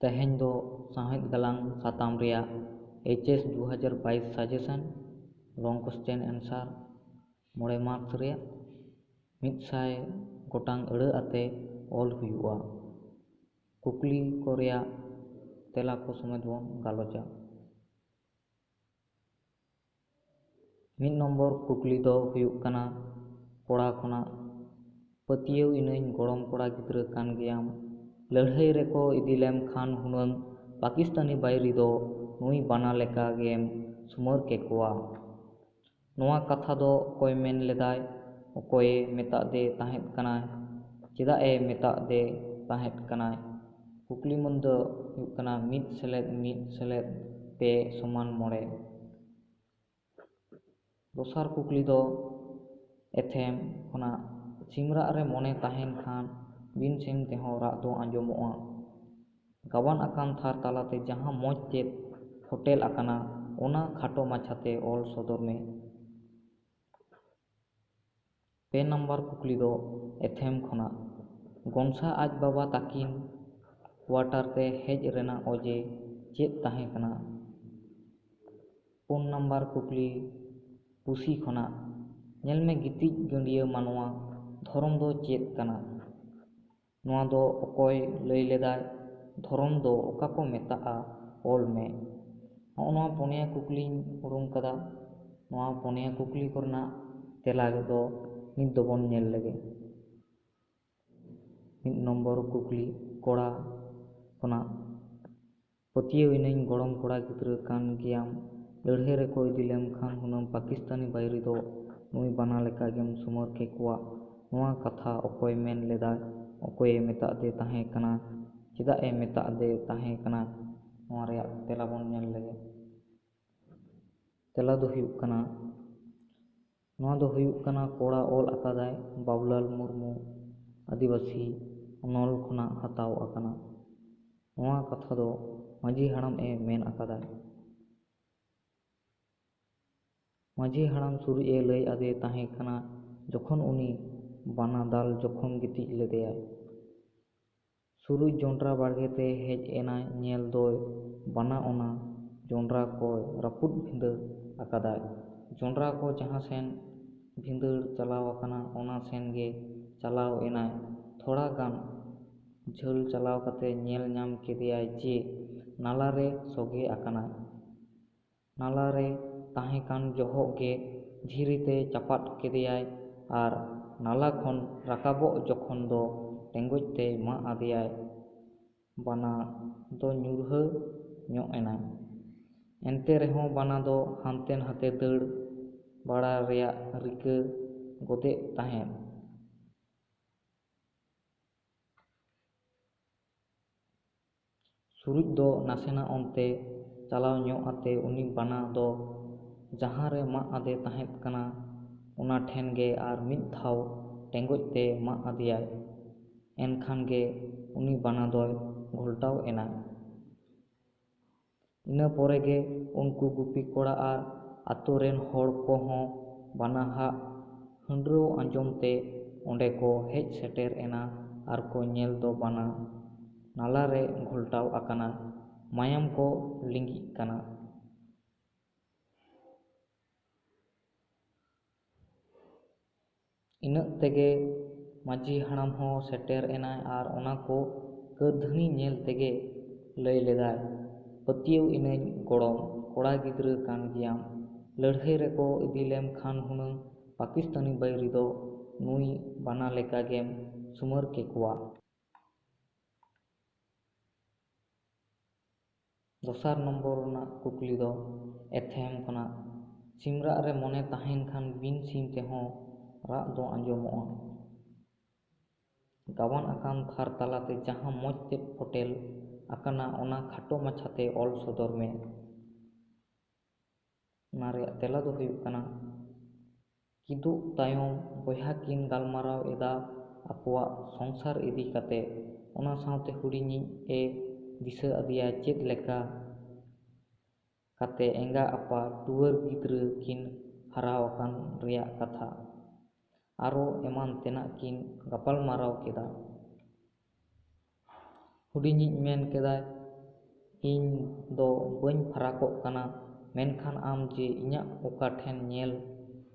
ᱛᱮᱦᱮᱧ ᱫᱚ ᱥᱟᱶᱦᱮᱫ ᱜᱟᱞᱟᱝ ᱥᱟᱛᱟᱢ ᱨᱮᱭᱟᱜ HS 2022 ᱥᱟᱡᱮᱥᱚᱱ ᱞᱚᱝ ᱠᱚᱥᱪᱮᱱ ᱮᱱᱥᱟᱨ 5 ᱢᱟর্ᱠᱥ ᱨᱮᱭᱟᱜ 100 ᱜᱚᱴᱟᱝ ᱟᱹᱲᱟᱹ ᱟᱛᱮ ᱚᱞ ᱦᱩᱭᱩᱜᱼᱟ। ᱠᱩᱠᱞᱤ ᱠᱚ ᱨᱮᱭᱟᱜ ᱛᱮᱞᱟ ᱠᱚ ᱥᱚᱢᱮᱛ ᱵᱚᱱ ᱜᱟᱞᱚᱪᱟ। 1 ᱱᱚᱢᱵᱚᱨ ᱠᱩᱠᱞᱤ ᱫᱚ ᱦᱩᱭᱩᱜ ᱠᱟᱱᱟ ᱠᱚᱲᱟ ᱠᱷᱚᱱᱟᱜ ᱯᱟᱹᱛᱭᱟᱹᱣ ᱤᱱᱟᱹᱧ ᱜᱚᱲᱚᱢ ᱠᱚᱲᱟ ᱜᱤᱫᱽᱨᱟᱹ ᱠᱟᱱ ᱜᱮᱭᱟᱢ ᱞᱟᱹᱲᱦᱟᱹᱭ ᱨᱮᱠᱚ ᱤᱫᱤ ᱞᱮᱢ ᱠᱷᱟᱱ ᱦᱩᱱᱟᱹᱝ ᱯᱟᱠᱤᱥᱛᱟᱱᱤ ᱵᱟᱹᱭᱨᱤ ᱫᱚ ᱱᱩᱭ ᱵᱟᱱᱟ ᱞᱮᱠᱟ ᱜᱮᱢ ᱥᱩᱢᱟᱹᱨ ᱠᱮᱠᱚᱣᱟ। ᱱᱚᱣᱟ ᱠᱟᱛᱷᱟ ᱫᱚ ᱚᱠᱚᱭ ᱢᱮᱱ ᱞᱮᱫᱟᱭ ᱚᱠᱚᱭᱮ ᱢᱮᱛᱟᱫᱮ ᱛᱟᱦᱮᱸᱫ ᱠᱟᱱᱟᱭ ᱪᱮᱫᱟᱜ ᱮ ᱢᱮᱛᱟᱫᱮ ᱛᱟᱦᱮᱸᱫ ᱠᱟᱱᱟᱭ ᱠᱩᱠᱞᱤ ᱢᱟᱹᱱ ᱫᱚ ᱦᱩᱭᱩᱜ ᱠᱟᱱᱟ 1+1+2=5। ᱫᱚᱥᱟᱨ ᱠᱩᱠᱞᱤ ᱫᱚ ᱮᱛᱷᱮᱢ ᱠᱷᱚᱱᱟᱜ ᱥᱤᱢ ᱨᱟᱜ ᱨᱮ ᱢᱚᱱᱮ ᱛᱟᱦᱮᱱ ᱠᱷᱟᱱ ᱵᱤᱱ ᱥᱤᱢ ᱛᱮᱦᱚᱸ ᱨᱟᱜ ᱫᱚ ᱟᱸᱡᱚᱢᱚᱜᱼᱟ। ᱜᱟᱵᱟᱱ ᱟᱠᱟᱱ ᱛᱷᱟᱨ ᱛᱟᱞᱟᱛᱮ ᱡᱟᱦᱟᱸ ᱢᱚᱡᱽ ᱛᱮᱫ ᱯᱷᱚᱴᱮᱞ ᱟᱠᱟᱱᱟ ᱚᱱᱟ ᱠᱷᱟᱴᱚ ᱢᱟᱪᱷᱟᱛᱮ ᱚᱞ ᱥᱚᱫᱚᱨ ᱢᱮ। 2 ᱱᱟᱢᱵᱟᱨ ᱠᱩᱠᱞᱤ ᱫᱚ ᱮᱛᱷᱮᱢ ᱠᱷᱚᱱᱟᱜ ᱜᱚᱱᱥᱟ ᱟᱡ ᱵᱟᱵᱟ ᱛᱟᱹᱠᱤᱱ ᱠᱳᱣᱟᱴᱟᱨ ᱛᱮ ᱦᱮᱡ ᱨᱮᱱᱟᱜ ᱚᱡᱮ ᱪᱮᱫ ᱛᱟᱦᱮᱸ ᱠᱟᱱᱟ? 4 ᱱᱟᱢᱵᱟᱨ ᱠᱩᱠᱞᱤ ᱯᱩᱥᱤ ᱠᱷᱚᱱᱟᱜ ᱧᱮᱞᱢᱮ ᱜᱤᱛᱤᱡ ᱜᱟᱹᱰᱭᱟᱹ ᱢᱟᱱᱣᱟ ᱫᱷᱚᱨᱚᱢ ᱫᱚ ᱪᱮᱫ ᱠᱟᱱᱟ? ᱱᱚᱣᱟ ᱫᱚ ᱚᱠᱚᱭ ᱞᱟᱹᱭ ᱞᱮᱫᱟᱭ ᱫᱷᱚᱨᱚᱢ ᱫᱚ ᱚᱠᱟ ᱠᱚ ᱢᱮᱛᱟᱜᱼᱟ ᱚᱞ ᱢᱮ। ᱱᱚᱣᱟ 4 ᱠᱩᱠᱞᱤᱧ ᱩᱰᱩᱝ ᱠᱟᱫᱟ। ᱱᱚᱣᱟ 4 ᱠᱩᱠᱞᱤ ᱠᱚᱨᱮᱱᱟᱜ ᱛᱮᱞᱟ ᱫᱚ ᱱᱤᱛ ᱫᱚᱵᱚᱱ ᱧᱮᱞ ᱞᱮᱜᱮ। 1 ᱱᱚᱢᱵᱚᱨ ᱠᱩᱠᱞᱤ ᱠᱚᱲᱟ ᱠᱷᱚᱱᱟᱜ ᱯᱟᱹᱛᱭᱟᱹᱣ ᱤᱱᱟᱹᱧ ᱜᱚᱲᱚᱢ ᱠᱚᱲᱟ ᱜᱤᱫᱽᱨᱟᱹ ᱠᱟᱱ ᱜᱮᱭᱟᱢ ᱞᱟᱹᱲᱦᱟᱹᱭ ᱨᱮᱠᱚ ᱤᱫᱤ ᱞᱮᱢ ᱠᱷᱟᱱ ᱦᱩᱱᱟᱹᱝ ᱯᱟᱠᱤᱥᱛᱟᱱᱤ ᱵᱟᱹᱭᱨᱤ ᱫᱚ ᱱᱩᱭ ᱵᱟᱱᱟ ᱞᱮᱠᱟ ᱜᱮᱢ ᱥᱩᱢᱟᱹᱨ ᱠᱮᱠᱚᱣᱟ। ᱱᱚᱣᱟ ᱠᱟᱛᱷᱟ ᱚᱠᱚᱭ ᱢᱮᱱ ᱞᱮᱫᱟᱭ ᱚᱠᱚᱭᱮ ᱢᱮᱛᱟᱫᱮ ᱛᱟᱦᱮᱸ ᱠᱟᱱᱟ ᱪᱮᱫᱟᱜ ᱮ ᱢᱮᱛᱟᱫᱮ ᱛᱟᱦᱮᱸ ᱠᱟᱱᱟ ᱱᱚᱣᱟ ᱨᱮᱭᱟᱜ ᱛᱮᱞᱟ ᱵᱚᱱ ᱧᱮᱞ ᱞᱮᱜᱮ। ᱛᱮᱞᱟ ᱫᱚ ᱦᱩᱭᱩᱜ ᱠᱟᱱᱟ ᱱᱚᱣᱟ ᱫᱚ ᱦᱩᱭᱩᱜ ᱠᱟᱱᱟ ᱠᱚᱲᱟ ᱚᱞ ᱟᱠᱟᱫᱟᱭ ᱵᱟᱵᱩᱞᱟᱞ ᱢᱩᱨᱢᱩ ᱟᱹᱫᱤᱵᱟᱹᱥᱤ ᱚᱱᱚᱞ ᱠᱷᱚᱱᱟᱜ ᱦᱟᱛᱟᱣ ᱟᱠᱟᱱᱟ। ᱱᱚᱣᱟ ᱠᱟᱛᱷᱟ ᱫᱚ ᱢᱟᱹᱡᱷᱤ ᱦᱟᱲᱟᱢ ᱮ ᱢᱮᱱ ᱟᱠᱟᱫᱟᱭ। ᱢᱟᱹᱡᱷᱤ ᱦᱟᱲᱟᱢ ᱥᱩᱨᱩᱡ ᱮ ᱞᱟᱹᱭ ᱟᱫᱮ ᱛᱟᱦᱮᱸ ᱠᱟᱱᱟ ᱡᱚᱠᱷᱚᱱ ᱩᱱᱤ ᱵᱟᱱᱟ ᱫᱟᱞ ᱡᱚᱠᱷᱚᱱ ᱜᱤᱛᱤᱡ ᱞᱮᱫᱮᱭᱟᱭ। ᱥᱩᱨᱩᱡ ᱡᱚᱸᱰᱨᱟ ᱵᱟᱲᱜᱮ ᱛᱮ ᱦᱮᱡ ᱮᱱᱟᱭ ᱧᱮᱞ ᱫᱚᱭ ᱵᱟᱱᱟ ᱚᱱᱟ ᱡᱚᱸᱰᱨᱟ ᱠᱚᱭ ᱨᱟᱹᱯᱩᱫ ᱵᱷᱤᱸᱫᱟᱹᱲ ᱟᱠᱟᱫᱟᱭ। ᱡᱚᱸᱰᱨᱟ ᱠᱚ ᱡᱟᱦᱟᱸ ᱥᱮᱱ ᱵᱷᱤᱸᱫᱟᱹᱲ ᱪᱟᱞᱟᱣ ᱟᱠᱟᱱᱟ ᱚᱱᱟ ᱥᱮᱱ ᱜᱮ ᱪᱟᱞᱟᱣ ᱮᱱᱟᱭ ᱛᱷᱚᱲᱟ ᱜᱟᱱ ᱡᱷᱟᱹᱞ ᱪᱟᱞᱟᱣ ᱠᱟᱛᱮ ᱧᱮᱞ ᱧᱟᱢ ᱠᱮᱫᱮᱭᱟᱭ ᱡᱮ ᱱᱟᱞᱟ ᱨᱮ ᱥᱚᱜᱮ ᱟᱠᱟᱱᱟᱭ। ᱱᱟᱞᱟ ᱨᱮ ᱛᱟᱦᱮᱸ ᱠᱟᱱ ᱡᱚᱦᱚᱜ ᱜᱮ ᱫᱷᱤᱨᱤ ᱛᱮ ᱪᱟᱯᱟᱫ ᱠᱮᱫᱮᱭᱟᱭ ᱟᱨ ᱱᱟᱞᱟ ᱠᱷᱚᱱ ᱨᱟᱠᱟᱵᱚᱜ ᱡᱚᱠᱷᱚᱱ ᱫᱚ ᱴᱮᱸᱜᱚᱡ ᱛᱮᱭ ᱢᱟᱜ ᱟᱫᱮᱭᱟᱭ। ᱵᱟᱱᱟ ᱫᱚ ᱧᱩᱨᱦᱟᱹ ᱧᱚᱜ ᱮᱱᱟᱭ। ᱮᱱᱛᱮ ᱨᱮᱦᱚᱸ ᱵᱟᱱᱟ ᱫᱚ ᱦᱟᱱᱛᱮ ᱱᱟᱛᱮ ᱫᱟᱹᱲ ᱵᱟᱲᱟ ᱨᱮᱭᱟᱜ ᱨᱤᱠᱟᱹ ᱜᱚᱫᱮᱫ ᱛᱟᱦᱮᱸᱫ। ᱥᱩᱨᱩᱡ ᱫᱚ ᱱᱟᱥᱮᱱᱟᱜ ᱚᱱᱛᱮ ᱪᱟᱞᱟᱣ ᱧᱚᱜ ᱟᱛᱮ ᱩᱱᱤ ᱵᱟᱱᱟ ᱫᱚ ᱡᱟᱦᱟᱸ ᱨᱮ ᱢᱟᱜ ᱟᱫᱮ ᱛᱟᱦᱮᱸᱫ ᱠᱟᱱᱟ ᱚᱱᱟ ᱴᱷᱮᱱ ᱜᱮ ᱟᱨ ᱢᱤᱫ ᱫᱷᱟᱣ ᱴᱮᱸᱜᱚᱡ ᱛᱮ ᱢᱟᱜ ᱟᱫᱮᱭᱟᱭ। ᱮᱱᱠᱷᱟᱱ ᱜᱮ ᱩᱱᱤ ᱵᱟᱱᱟ ᱫᱚᱭ ᱜᱷᱚᱞᱴᱟᱣ ᱮᱱᱟ। ᱤᱱᱟᱹ ᱯᱚᱨᱮ ᱜᱮ ᱩᱱᱠᱩ ᱜᱩᱯᱤ ᱠᱚᱲᱟ ᱟᱨ ᱟᱛᱳ ᱨᱮᱱ ᱦᱚᱲ ᱠᱚᱦᱚᱸ ᱵᱟᱱᱟ ᱦᱟᱜ ᱦᱟᱺᱰᱨᱟᱹᱣ ᱟᱸᱡᱚᱢ ᱛᱮ ᱚᱸᱰᱮ ᱠᱚ ᱦᱮᱡ ᱥᱮᱴᱮᱨ ᱮᱱᱟ ᱟᱨ ᱠᱚ ᱧᱮᱞ ᱫᱚ ᱵᱟᱱᱟ ᱱᱟᱞᱟ ᱨᱮ ᱜᱷᱚᱞᱴᱟᱣ ᱟᱠᱟᱱᱟ ᱢᱟᱭᱟᱢ ᱠᱚ ᱞᱤᱸᱜᱤᱜ ᱠᱟᱱᱟ। ᱤᱱᱟᱹᱜ ᱛᱮᱜᱮ ᱢᱟᱹᱡᱷᱤ ᱦᱟᱲᱟᱢ ᱦᱚᱸ ᱥᱮᱴᱮᱨ ᱮᱱᱟᱭ ᱟᱨ ᱚᱱᱟ ᱠᱚ ᱠᱟᱹᱨᱫᱷᱟᱹᱱᱤ ᱧᱮᱞ ᱛᱮᱜᱮ ᱞᱟᱹᱭ ᱞᱮᱫᱟᱭ ᱯᱟᱹᱛᱭᱟᱹᱣ ᱤᱱᱟᱹᱧ ᱜᱚᱲᱚᱢ ᱠᱚᱲᱟ ᱜᱤᱫᱽᱨᱟᱹ ᱠᱟᱱ ᱜᱮᱭᱟᱢ ᱞᱟᱹᱲᱦᱟᱹᱭ ᱨᱮᱠᱚ ᱤᱫᱤ ᱞᱮᱢ ᱠᱷᱟᱱ ᱦᱩᱱᱟᱹᱝ ᱯᱟᱠᱤᱥᱛᱟᱱᱤ ᱵᱟᱹᱭᱨᱤ ᱫᱚ ᱱᱩᱭ ᱵᱟᱱᱟ ᱞᱮᱠᱟ ᱜᱮᱢ ᱥᱩᱢᱟᱹᱨ ᱠᱮᱠᱚᱣᱟ। ᱫᱚᱥᱟᱨ ᱱᱚᱢᱵᱚᱨ ᱨᱮᱱᱟᱜ ᱠᱩᱠᱞᱤ ᱫᱚ ᱮᱛᱷᱮᱢ ᱠᱷᱚᱱᱟᱜ ᱥᱤᱢ ᱨᱟᱜ ᱨᱮ ᱢᱚᱱᱮ ᱛᱟᱦᱮᱱ ᱠᱷᱟᱱ ᱵᱤᱱ ᱥᱤᱢ ᱛᱮᱦᱚᱸ ᱨᱟᱜ ᱫᱚ ᱟᱸᱡᱚᱢᱚᱜᱼᱟ। ᱜᱟᱵᱟᱱ ᱟᱠᱟᱱ ᱛᱷᱟᱨ ᱛᱟᱞᱟᱛᱮ ᱡᱟᱦᱟᱸ ᱢᱚᱡᱽ ᱛᱮᱫ ᱯᱷᱚᱴᱮᱞ ᱟᱠᱟᱱᱟ ᱚᱱᱟ ᱠᱷᱟᱴᱚ ᱢᱟᱪᱷᱟᱛᱮ ᱚᱞ ᱥᱚᱫᱚᱨ ᱢᱮ। ᱚᱱᱟ ᱨᱮᱭᱟᱜ ᱛᱮᱞᱟ ᱫᱚ ᱦᱩᱭᱩᱜ ᱠᱟᱱᱟ ᱠᱤᱫᱩᱵ ᱛᱟᱭᱚᱢ ᱵᱚᱭᱦᱟ ᱠᱤᱱ ᱜᱟᱞᱢᱟᱨᱟᱣ ᱮᱫᱟ ᱟᱠᱚᱣᱟᱜ ᱥᱚᱝᱥᱟᱨ ᱤᱫᱤ ᱠᱟᱛᱮ ᱚᱱᱟ ᱥᱟᱶᱛᱮ ᱦᱩᱰᱤᱧᱤᱡ ᱮ ᱫᱤᱥᱟᱹ ᱟᱫᱮᱭᱟ ᱪᱮᱫ ᱞᱮᱠᱟ ᱠᱟᱛᱮ ᱮᱸᱜᱟ ᱟᱯᱟ ᱴᱩᱣᱟᱹᱨ ᱜᱤᱫᱽᱨᱟᱹ ᱠᱤᱱ ᱦᱟᱨᱟᱣ ᱟᱠᱟᱱ ᱨᱮᱭᱟᱜ ᱠᱟᱛᱷᱟ ᱟᱨᱚ ᱮᱢᱟᱱ ᱛᱮᱱᱟᱜ ᱠᱤᱱ ᱜᱟᱯᱟᱞ ᱢᱟᱨᱟᱣ ᱠᱮᱫᱟ। ᱦᱩᱰᱤᱧᱤᱡ ᱢᱮᱱ ᱠᱮᱫᱟᱭ ᱤᱧ ᱫᱚ ᱵᱟᱹᱧ ᱯᱷᱟᱨᱟᱠᱚᱜ ᱠᱟᱱᱟ, ᱢᱮᱱᱠᱷᱟᱱ ᱟᱢ ᱡᱮ ᱤᱧᱟᱹᱜ ᱚᱠᱟ ᱴᱷᱮᱱ ᱧᱮᱞ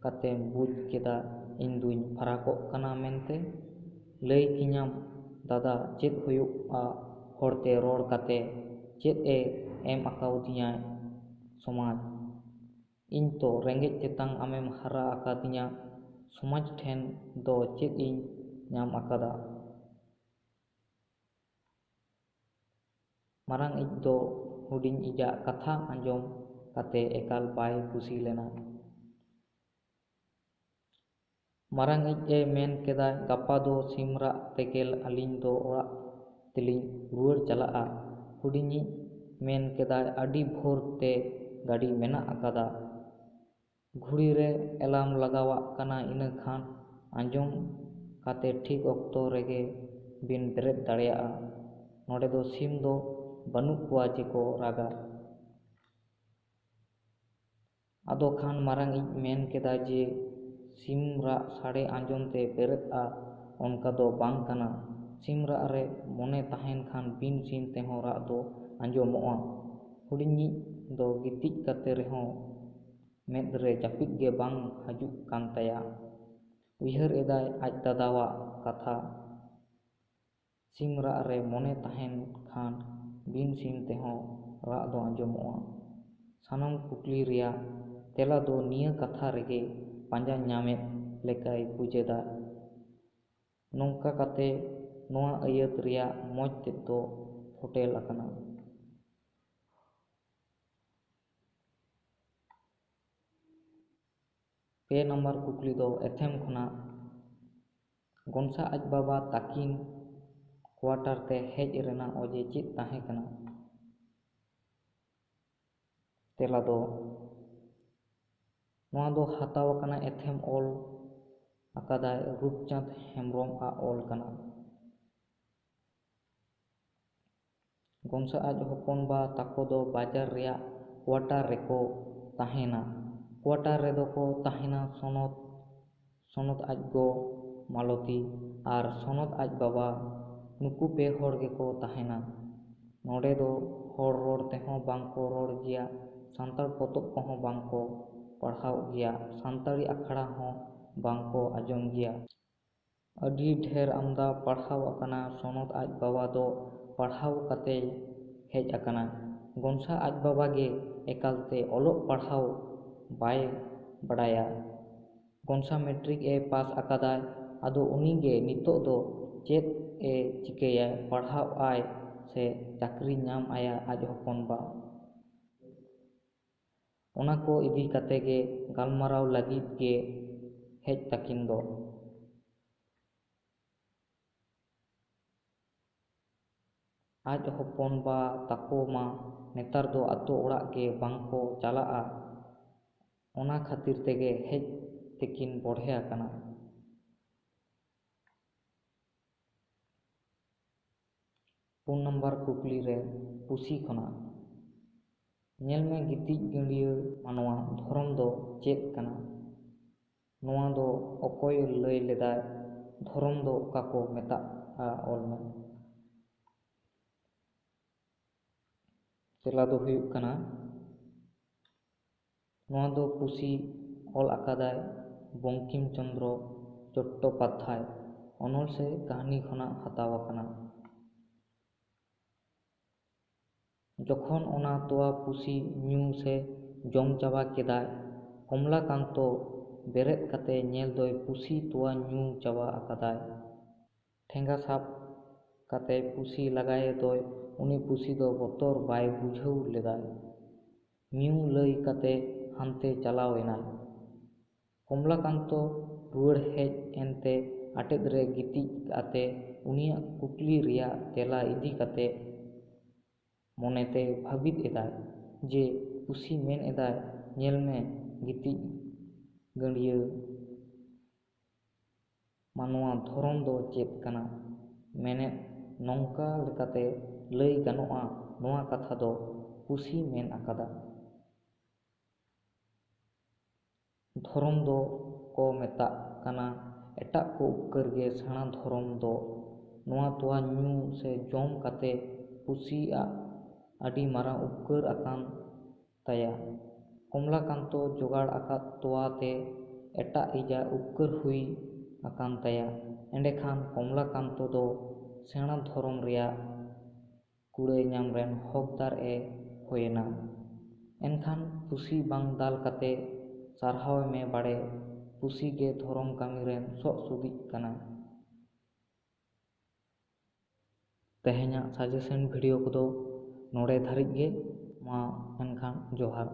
ᱠᱟᱛᱮᱢ ᱵᱩᱡᱽ ᱠᱮᱫᱟ ᱤᱧ ᱫᱩᱧ ᱯᱷᱟᱨᱟᱠᱚᱜ ᱠᱟᱱᱟ ᱢᱮᱱᱛᱮ? ᱞᱟᱹᱭ ᱠᱤᱧᱟᱢ ᱫᱟᱫᱟ ᱪᱮᱫ ᱦᱩᱭᱩᱜᱼᱟ ᱦᱚᱲᱛᱮ ᱨᱚᱲ ᱠᱟᱛᱮ ᱪᱮᱫ ᱮ ᱮᱢ ᱟᱠᱟᱣᱫᱤᱧᱟ ᱥᱚᱢᱟᱡᱽ? ᱤᱧ ᱛᱚ ᱨᱮᱸᱜᱮᱡ ᱛᱮᱛᱟᱝ ᱟᱢᱮᱢ ᱦᱟᱨᱟ ᱟᱠᱟᱫᱤᱧᱟ, ᱥᱚᱢᱟᱡᱽ ᱴᱷᱮᱱ ᱫᱚ ᱪᱮᱫ ᱤᱧ ᱧᱟᱢ ᱟᱠᱟᱫᱟ? ᱢᱟᱨᱟᱝᱤᱡ ᱫᱚ ᱦᱩᱰᱤᱧ ᱤᱡᱟᱜ ᱠᱟᱛᱷᱟ ᱟᱸᱡᱚᱢ ᱠᱟᱛᱮ ᱮᱠᱟᱞ ᱵᱟᱭ ᱠᱩᱥᱤ ᱞᱮᱱᱟ᱾ ᱢᱟᱨᱟᱝᱤᱡ ᱮ ᱢᱮᱱ ᱠᱮᱫᱟ, ᱜᱟᱯᱟ ᱫᱚ ᱥᱤᱢ ᱨᱟᱜ ᱛᱮᱜᱮ ᱟᱹᱞᱤᱧ ᱫᱚ ᱚᱲᱟᱜ ᱛᱮᱞᱤᱧ ᱨᱩᱣᱟᱹᱲ ᱪᱟᱞᱟᱜᱼᱟ᱾ ᱦᱩᱰᱤᱧᱤᱡ ᱢᱮᱱ ᱠᱮᱫᱟᱭ, ᱟᱹᱰᱤ ᱵᱷᱳᱨ ᱛᱮ ᱜᱟᱹᱰᱤ ᱢᱮᱱᱟᱜ ᱟᱠᱟᱫᱟ, ᱜᱷᱩᱲᱤ ᱨᱮ ᱮᱞᱟᱢ ᱞᱟᱜᱟᱣᱟᱜ ᱠᱟᱱᱟ, ᱤᱱᱟᱹ ᱠᱷᱟᱱ ᱟᱸᱡᱚᱢ ᱠᱟᱛᱮ ᱴᱷᱤᱠ ᱚᱠᱛᱚ ᱨᱮᱜᱮ ᱵᱤᱱ ᱵᱮᱨᱮᱫ ᱫᱟᱲᱮᱭᱟᱜᱼᱟ᱾ ᱱᱚᱰᱮ ᱫᱚ ᱥᱤᱢ ᱫᱚ ᱵᱟᱹᱱᱩᱜ ᱠᱚᱣᱟ ᱡᱮᱠᱚ ᱨᱟᱜᱟ᱾ ᱟᱫᱚ ᱠᱷᱟᱱ ᱢᱟᱨᱟᱝᱤᱡ ᱢᱮᱱ ᱠᱮᱫᱟ ᱡᱮ ᱥᱤᱢ ᱨᱟᱜ ᱥᱟᱰᱮ ᱟᱸᱡᱚᱢ ᱛᱮ ᱵᱮᱨᱮᱫᱼᱟ ᱚᱱᱠᱟ ᱫᱚ ᱵᱟᱝ ᱠᱟᱱᱟ᱾ ᱥᱤᱢ ᱨᱟᱜ ᱨᱮ ᱢᱚᱱᱮ ᱛᱟᱦᱮᱱ ᱠᱷᱟᱱ ᱵᱤᱱ ᱥᱤᱢ ᱛᱮᱦᱚᱸ ᱨᱟᱜ ᱫᱚ ᱟᱸᱡᱚᱢᱚᱜᱼᱟ᱾ ᱦᱩᱰᱤᱧᱤᱡ ᱫᱚ ᱜᱤᱛᱤᱡ ᱠᱟᱛᱮ ᱨᱮᱦᱚᱸ ᱢᱮᱫ ᱨᱮ ᱡᱟᱹᱯᱤᱫ ᱜᱮ ᱵᱟᱝ ᱦᱟᱡᱩᱜ ᱠᱟᱱ ᱛᱟᱭᱟ᱾ ᱩᱭᱦᱟᱹᱨ ᱮᱫᱟᱭ ᱟᱡ ᱫᱟᱫᱟᱣᱟᱜ ᱠᱟᱛᱷᱟ, ᱥᱤᱢ ᱨᱟᱜ ᱨᱮ ᱢᱚᱱᱮ ᱛᱟᱦᱮᱱ ᱠᱷᱟᱱ ᱵᱤᱱ ᱥᱤᱢ ᱛᱮᱦᱚᱸ ᱨᱟᱜ ᱫᱚ ᱟᱸᱡᱚᱢᱚᱜᱼᱟ᱾ ᱥᱟᱱᱟᱢ ᱠᱩᱠᱞᱤ ᱨᱮᱭᱟᱜ ᱛᱮᱞᱟ ᱫᱚ ᱱᱤᱭᱟᱹ ᱠᱟᱛᱷᱟ ᱨᱮᱜᱮ ᱯᱟᱸᱡᱟ ᱧᱟᱢᱮᱫ ᱞᱮᱠᱟᱭ ᱵᱩᱡᱷᱮᱫᱟ᱾ ᱱᱚᱝᱠᱟ ᱠᱟᱛᱮ ᱱᱚᱣᱟ ᱟᱹᱭᱟᱹᱛ ᱨᱮᱭᱟᱜ ᱢᱚᱡᱽ ᱛᱮᱫ ᱫᱚ ᱯᱷᱚᱴᱮᱞ ᱟᱠᱟᱱᱟ᱾ 2 ᱱᱟᱢᱵᱟᱨ ᱠᱩᱠᱞᱤ ᱫᱚ ᱮᱛᱷᱮᱢ ᱠᱷᱚᱱᱟᱜ, ᱜᱚᱱᱥᱟ ᱟᱡ ᱵᱟᱵᱟ ᱛᱟᱹᱠᱤᱱ ᱠᱳᱣᱟᱴᱟᱨ ᱛᱮ ᱦᱮᱡ ᱨᱮᱱᱟᱜ ᱚᱡᱮ ᱪᱮᱫ ᱛᱟᱦᱮᱸ ᱠᱟᱱᱟ? ᱛᱮᱞᱟ ᱫᱚ ᱱᱚᱣᱟ ᱫᱚ ᱦᱟᱛᱟᱣ ᱟᱠᱟᱱᱟ ᱮᱛᱷᱮᱢ ᱚᱞ ᱟᱠᱟᱫᱟᱭ ᱨᱩᱯᱪᱟᱸᱫᱽ ᱦᱮᱢᱵᱨᱚᱢ ᱟᱜ ᱚᱞ ᱠᱟᱱᱟ᱾ ᱜᱚᱱᱥᱟ ᱟᱡ ᱦᱚᱯᱚᱱ ᱵᱟ ᱛᱟᱠᱚ ᱫᱚ ᱵᱟᱡᱟᱨ ᱨᱮᱭᱟᱜ ᱠᱳᱣᱟᱴᱟᱨ ᱨᱮᱠᱚ ᱛᱟᱦᱮᱱᱟ᱾ ᱠᱳᱣᱟᱴᱟᱨ ᱨᱮᱫᱚ ᱠᱚ ᱛᱟᱦᱮᱱᱟ ᱥᱚᱱᱚᱛ ᱟᱡ ᱜᱚ ᱢᱟᱞᱚᱛᱤ ᱟᱨ ᱥᱚᱱᱚᱛ ᱟᱡ ᱵᱟᱵᱟ, ᱱᱩᱠᱩ ᱯᱮ ᱦᱚᱲ ᱜᱮᱠᱚ ᱛᱟᱦᱮᱱᱟ᱾ ᱱᱚᱰᱮ ᱫᱚ ᱦᱚᱲ ᱨᱚᱲ ᱛᱮᱦᱚᱸ ᱵᱟᱝᱠᱚ ᱨᱚᱲ ᱜᱮᱭᱟ, ᱥᱟᱱᱛᱟᱲ ᱯᱚᱛᱚᱵ ᱠᱚᱦᱚᱸ ᱵᱟᱝᱠᱚ ᱯᱟᱲᱦᱟᱣ ᱜᱮᱭᱟ, ᱥᱟᱱᱛᱟᱲᱤ ᱟᱠᱷᱲᱟ ᱦᱚᱸ ᱵᱟᱝᱠᱚ ᱟᱸᱡᱚᱢ ᱜᱮᱭᱟ᱾ ᱟᱹᱰᱤ ᱰᱷᱮᱨ ᱟᱢᱫᱟ ᱯᱟᱲᱦᱟᱣ ᱟᱠᱟᱱᱟ᱾ ᱥᱚᱱᱚᱛ ᱟᱡ ᱵᱟᱵᱟ ᱫᱚ ᱯᱟᱲᱦᱟᱣ ᱠᱟᱛᱮᱭ ᱦᱮᱡ ᱟᱠᱟᱱᱟ᱾ ᱜᱚᱱᱥᱟ ᱟᱡ ᱵᱟᱵᱟ ᱜᱮ ᱮᱠᱟᱞᱛᱮ ᱚᱞᱚᱜ ᱯᱟᱲᱦᱟᱣ ᱵᱟᱭ ᱵᱟᱰᱟᱭᱟ᱾ ᱜᱚᱱᱥᱟ ᱢᱮᱴᱨᱤᱠ ᱮ ᱯᱟᱥ ᱟᱠᱟᱫᱟᱭ, ᱟᱫᱚ ᱩᱱᱤ ᱜᱮ ᱱᱤᱛᱚᱜ ᱫᱚ ᱪᱮᱫ ᱮ ᱪᱤᱠᱟᱹᱭᱟ, ᱯᱟᱲᱦᱟᱜ ᱟᱭ ᱥᱮ ᱪᱟᱹᱠᱨᱤ ᱧᱟᱢ ᱟᱭᱟ ᱟᱡ ᱦᱚᱯᱚᱱ ᱵᱟ? ᱚᱱᱟ ᱠᱚ ᱤᱫᱤ ᱠᱟᱛᱮ ᱜᱮ ᱜᱟᱞᱢᱟᱨᱟᱣ ᱞᱟᱹᱜᱤᱫ ᱜᱮ ᱦᱮᱡ ᱛᱟᱹᱠᱤᱱ ᱫᱚ᱾ ᱟᱡ ᱦᱚᱯᱚᱱ ᱵᱟ ᱛᱟᱠᱚ ᱢᱟ ᱱᱮᱛᱟᱨ ᱫᱚ ᱟᱛᱳ ᱚᱲᱟᱜ ᱜᱮ ᱵᱟᱝᱠᱚ ᱪᱟᱞᱟᱜᱼᱟ, ᱚᱱᱟ ᱠᱷᱟᱹᱛᱤᱨ ᱛᱮᱜᱮ ᱦᱮᱡ ᱛᱮᱠᱤᱱ ᱵᱚᱲᱦᱮ ᱟᱠᱟᱱᱟ᱾ 4 ᱱᱟᱢᱵᱟᱨ ᱠᱩᱠᱞᱤ ᱨᱮ ᱯᱩᱥᱤ ᱠᱷᱚᱱᱟᱜ, ᱧᱮᱞᱢᱮ ᱜᱤᱛᱤᱡ ᱜᱟᱹᱰᱭᱟᱹ ᱢᱟᱱᱣᱟ ᱫᱷᱚᱨᱚᱢ ᱫᱚ ᱪᱮᱫ ᱠᱟᱱᱟ? ᱱᱚᱣᱟ ᱫᱚ ᱚᱠᱚᱭ ᱞᱟᱹᱭ ᱞᱮᱫᱟᱭ? ᱫᱷᱚᱨᱚᱢ ᱫᱚ ᱚᱠᱟ ᱠᱚ ᱢᱮᱛᱟᱜᱼᱟ? ᱚᱞ ᱢᱮ᱾ ᱛᱮᱞᱟ ᱫᱚ ᱦᱩᱭᱩᱜ ᱠᱟᱱᱟ, ᱱᱚᱣᱟ ᱫᱚ ᱯᱩᱥᱤ ᱚᱞ ᱟᱠᱟᱫᱟᱭ ᱵᱚᱝᱠᱤᱢ ᱪᱚᱱᱫᱨᱚ ᱪᱚᱴᱴᱳᱯᱟᱫᱽᱫᱷᱟᱭ ᱚᱱᱚᱞ ᱥᱮ ᱠᱟᱹᱦᱱᱤ ᱠᱷᱚᱱᱟᱜ ᱦᱟᱛᱟᱣ ᱟᱠᱟᱱᱟ᱾ ᱡᱚᱠᱷᱚᱱ ᱚᱱᱟ ᱛᱳᱣᱟ ᱯᱩᱥᱤ ᱧᱩ ᱥᱮ ᱡᱚᱢ ᱪᱟᱵᱟ ᱠᱮᱫᱟᱭ, ᱠᱚᱢᱞᱟᱠᱟᱱᱛᱚ ᱵᱮᱨᱮᱫ ᱠᱟᱛᱮ ᱧᱮᱞ ᱫᱚᱭ ᱯᱩᱥᱤ ᱛᱳᱣᱟ ᱧᱩ ᱪᱟᱵᱟ ᱟᱠᱟᱫᱟᱭ᱾ ᱴᱷᱮᱸᱜᱟ ᱥᱟᱵ ᱠᱟᱛᱮ ᱯᱩᱥᱤ ᱞᱟᱜᱟᱭᱮ ᱫᱚᱭ, ᱩᱱᱤ ᱯᱩᱥᱤ ᱫᱚ ᱵᱚᱛᱚᱨ ᱵᱟᱭ ᱵᱩᱡᱷᱟᱹᱣ ᱞᱮᱫᱟᱭ, ᱢᱤᱭᱩ ᱞᱟᱹᱭ ᱠᱟᱛᱮ ᱦᱟᱱᱛᱮ ᱪᱟᱞᱟᱣ ᱮᱱᱟᱭ᱾ ᱠᱚᱢᱞᱟᱠᱟᱱᱛᱚ ᱨᱩᱣᱟᱹᱲ ᱦᱮᱡ ᱮᱱᱛᱮ ᱟᱴᱮᱫ ᱨᱮ ᱜᱤᱛᱤᱡ ᱠᱟᱛᱮ ᱩᱱᱤᱭᱟᱜ ᱠᱩᱠᱞᱤ ᱨᱮᱭᱟᱜ ᱛᱮᱞᱟ ᱤᱫᱤ ᱠᱟᱛᱮ ᱢᱚᱱᱮᱛᱮ ᱵᱷᱟᱹᱵᱤᱛ ᱮᱫᱟᱭ ᱡᱮ ᱯᱩᱥᱤ ᱢᱮᱱ ᱮᱫᱟᱭ, ᱧᱮᱞᱢᱮ ᱜᱤᱛᱤᱡ ᱜᱟᱹᱰᱭᱟᱹ ᱢᱟᱱᱣᱟ ᱫᱷᱚᱨᱚᱢ ᱫᱚ ᱪᱮᱫ ᱠᱟᱱᱟ? ᱢᱮᱱᱮᱫ ᱱᱚᱝᱠᱟ ᱞᱮᱠᱟᱛᱮ ᱞᱟᱹᱭ ᱜᱟᱱᱚᱜᱼᱟ, ᱱᱚᱣᱟ ᱠᱟᱛᱷᱟ ᱫᱚ ᱯᱩᱥᱤ ᱢᱮᱱ ᱟᱠᱟᱫᱟ᱾ ᱫᱷᱚᱨᱚᱢ ᱫᱚ ᱠᱚ ᱢᱮᱛᱟᱜ ᱠᱟᱱᱟ ᱮᱴᱟᱜ ᱠᱚ ᱩᱯᱠᱟᱹᱨ ᱜᱮ ᱥᱮᱬᱟ ᱫᱷᱚᱨᱚᱢ ᱫᱚ᱾ ᱱᱚᱣᱟ ᱛᱳᱣᱟ ᱧᱩ ᱥᱮ ᱡᱚᱢ ᱠᱟᱛᱮ ᱯᱩᱥᱤᱭᱟᱜ ᱟᱹᱰᱤ ᱢᱟᱨᱟᱝ ᱩᱯᱠᱟᱹᱨ ᱟᱠᱟᱱ ᱛᱟᱭᱟ᱾ ᱠᱚᱢᱞᱟᱠᱟᱱᱛᱚ ᱡᱚᱜᱟᱲ ᱟᱠᱟᱫ ᱛᱳᱣᱟ ᱛᱮ ᱮᱴᱟᱜ ᱤᱡᱟᱜ ᱩᱯᱠᱟᱹᱨ ᱦᱩᱭ ᱟᱠᱟᱱ ᱛᱟᱭᱟ᱾ ᱮᱸᱰᱮᱠᱷᱟᱱ ᱠᱚᱢᱞᱟᱠᱟᱱᱛᱚ ᱫᱚ ᱥᱮᱬᱟ ᱫᱷᱚᱨᱚᱢ ᱨᱮᱭᱟᱜ ᱠᱩᱲᱟᱹᱭ ᱧᱟᱢ ᱨᱮᱱ ᱦᱚᱠᱫᱟᱨ ᱮ ᱦᱳᱭᱮᱱᱟ᱾ ᱮᱱᱠᱷᱟᱱ ᱯᱩᱥᱤ ᱵᱟᱝ ᱫᱟᱞ ᱠᱟᱛᱮ ᱥᱟᱨᱦᱟᱣᱮ ᱢᱮ ᱵᱟᱲᱮ, ᱯᱩᱥᱤ ᱜᱮ ᱫᱷᱚᱨᱚᱢ ᱠᱟᱹᱢᱤ ᱨᱮᱱ ᱥᱚᱜ ᱥᱩᱜᱤᱡ ᱠᱟᱱᱟᱭ᱾ ᱛᱮᱦᱮᱧᱟᱜ ᱥᱟᱡᱮᱥᱮᱱ ᱵᱷᱤᱰᱤᱭᱳ ᱠᱚᱫᱚ ᱱᱚᱰᱮ ᱫᱷᱟᱹᱨᱤᱡ ᱜᱮ᱾ ᱢᱟ ᱮᱱᱠᱷᱟᱱ ᱡᱚᱦᱟᱨ᱾